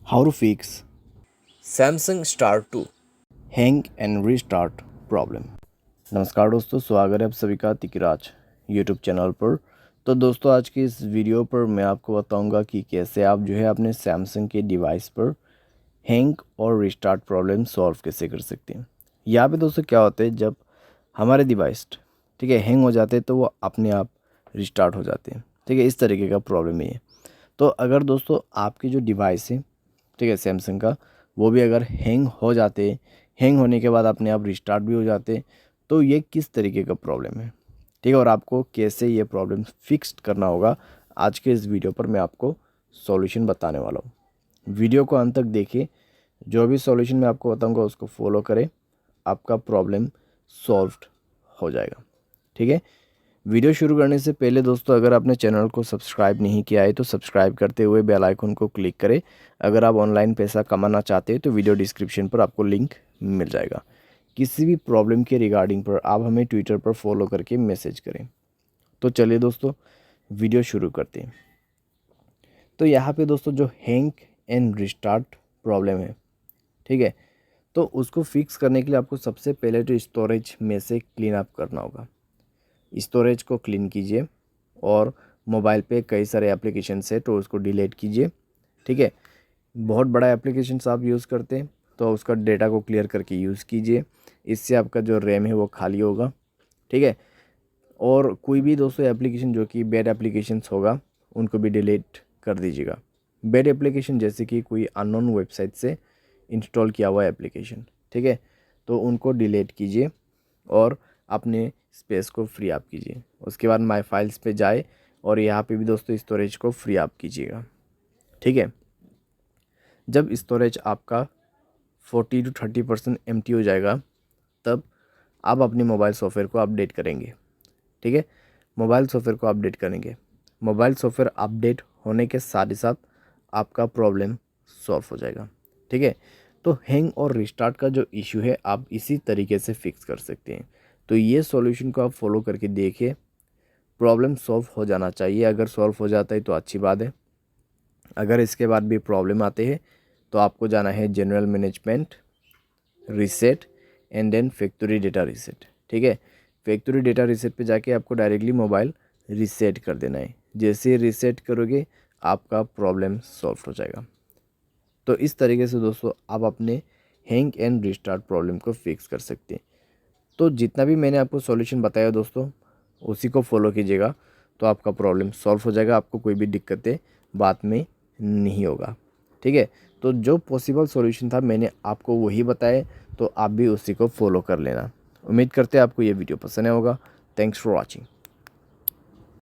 How to fix Samsung Star 2। Hang and restart problem. नमस्कार दोस्तों, स्वागत है आप सभी का तिकराज यूट्यूब चैनल पर। तो दोस्तों, आज की इस वीडियो पर मैं आपको बताऊंगा कि कैसे आप जो है अपने सैमसंग के डिवाइस पर हैंग और रीस्टार्ट प्रॉब्लम सॉल्व कैसे कर सकते हैं। यहाँ पे दोस्तों क्या होता है, जब हमारे डिवाइस ठीक है हैंग हो जाते हैं तो वो अपने आप रिस्टार्ट हो जाते हैं। ठीक है, इस तरीके का प्रॉब्लम है ये। तो अगर दोस्तों आपकी जो डिवाइस है ठीक है सैमसंग का, वो भी अगर हैंग हो जाते, हैंग होने के बाद अपने आप रिस्टार्ट भी हो जाते, तो ये किस तरीके का प्रॉब्लम है, ठीक है, और आपको कैसे ये प्रॉब्लम फिक्स करना होगा, आज के इस वीडियो पर मैं आपको सॉल्यूशन बताने वाला हूँ। वीडियो को अंत तक देखिए, जो भी सॉल्यूशन मैं आपको बताऊँगा उसको फॉलो करें, आपका प्रॉब्लम सॉल्व्ड हो जाएगा। ठीक है, वीडियो शुरू करने से पहले दोस्तों, अगर आपने चैनल को सब्सक्राइब नहीं किया है तो सब्सक्राइब करते हुए बेल आइकन को क्लिक करें। अगर आप ऑनलाइन पैसा कमाना चाहते हैं तो वीडियो डिस्क्रिप्शन पर आपको लिंक मिल जाएगा। किसी भी प्रॉब्लम के रिगार्डिंग पर आप हमें ट्विटर पर फॉलो करके मैसेज करें। तो चलिए दोस्तों, वीडियो शुरू करते हैं। तो यहाँ पे दोस्तों जो हैंग एंड रिस्टार्ट प्रॉब्लम है, ठीक है, तो उसको फिक्स करने के लिए आपको सबसे पहले तो स्टोरेज में से क्लीन अप करना होगा। स्टोरेज को क्लीन कीजिए और मोबाइल पे कई सारे एप्लीकेशंस है तो उसको डिलीट कीजिए। ठीक है, बहुत बड़ा एप्लीकेशंस आप यूज़ करते हैं तो उसका डेटा को क्लियर करके यूज़ कीजिए। इससे आपका जो रैम है वो खाली होगा। ठीक है, और कोई भी दोस्तों एप्लीकेशन जो कि बैड एप्लीकेशंस होगा उनको भी डिलीट कर दीजिएगा। बैड एप्लीकेशन जैसे कि कोई अननोन वेबसाइट से इंस्टॉल किया हुआ एप्लीकेशन, ठीक है, तो उनको डिलीट कीजिए और अपने स्पेस को फ्री अप कीजिए। उसके बाद माय फाइल्स पे जाए और यहाँ पे भी दोस्तों स्टोरेज को फ्री अप कीजिएगा। ठीक है, जब स्टोरेज आपका 40 to 30% एम्प्टी हो जाएगा, तब आप अपने मोबाइल सॉफ्टवेयर को अपडेट करेंगे। ठीक है, मोबाइल सॉफ्टवेयर को अपडेट करेंगे। मोबाइल सॉफ्टवेयर अपडेट होने के साथ ही साथ आपका प्रॉब्लम सॉल्व हो जाएगा। ठीक है, तो हैंग और रिस्टार्ट का जो इशू है आप इसी तरीके से फिक्स कर सकते हैं। तो ये सॉल्यूशन को आप फॉलो करके देखिए, प्रॉब्लम सॉल्व हो जाना चाहिए। अगर सॉल्व हो जाता है तो अच्छी बात है। अगर इसके बाद भी प्रॉब्लम आते हैं तो आपको जाना है general management, reset and then factory data reset. ठीक है, फैक्ट्री डेटा रीसेट पे जाके आपको डायरेक्टली मोबाइल रीसेट कर देना है। जैसे रीसेट करोगे आपका प्रॉब्लम सॉल्व हो जाएगा। तो इस तरीके से दोस्तों आप अपने हैंग एंड रिस्टार्ट प्रॉब्लम को फिक्स कर सकते हैं। तो जितना भी मैंने आपको सॉल्यूशन बताया दोस्तों, उसी को फॉलो कीजिएगा तो आपका प्रॉब्लम सॉल्व हो जाएगा। आपको कोई भी दिक्कतें बाद में नहीं होगा। ठीक है, तो जो पॉसिबल सॉल्यूशन था मैंने आपको वही बताया, तो आप भी उसी को फॉलो कर लेना। उम्मीद करते हैं आपको ये वीडियो पसंद आया होगा। Thanks for watching.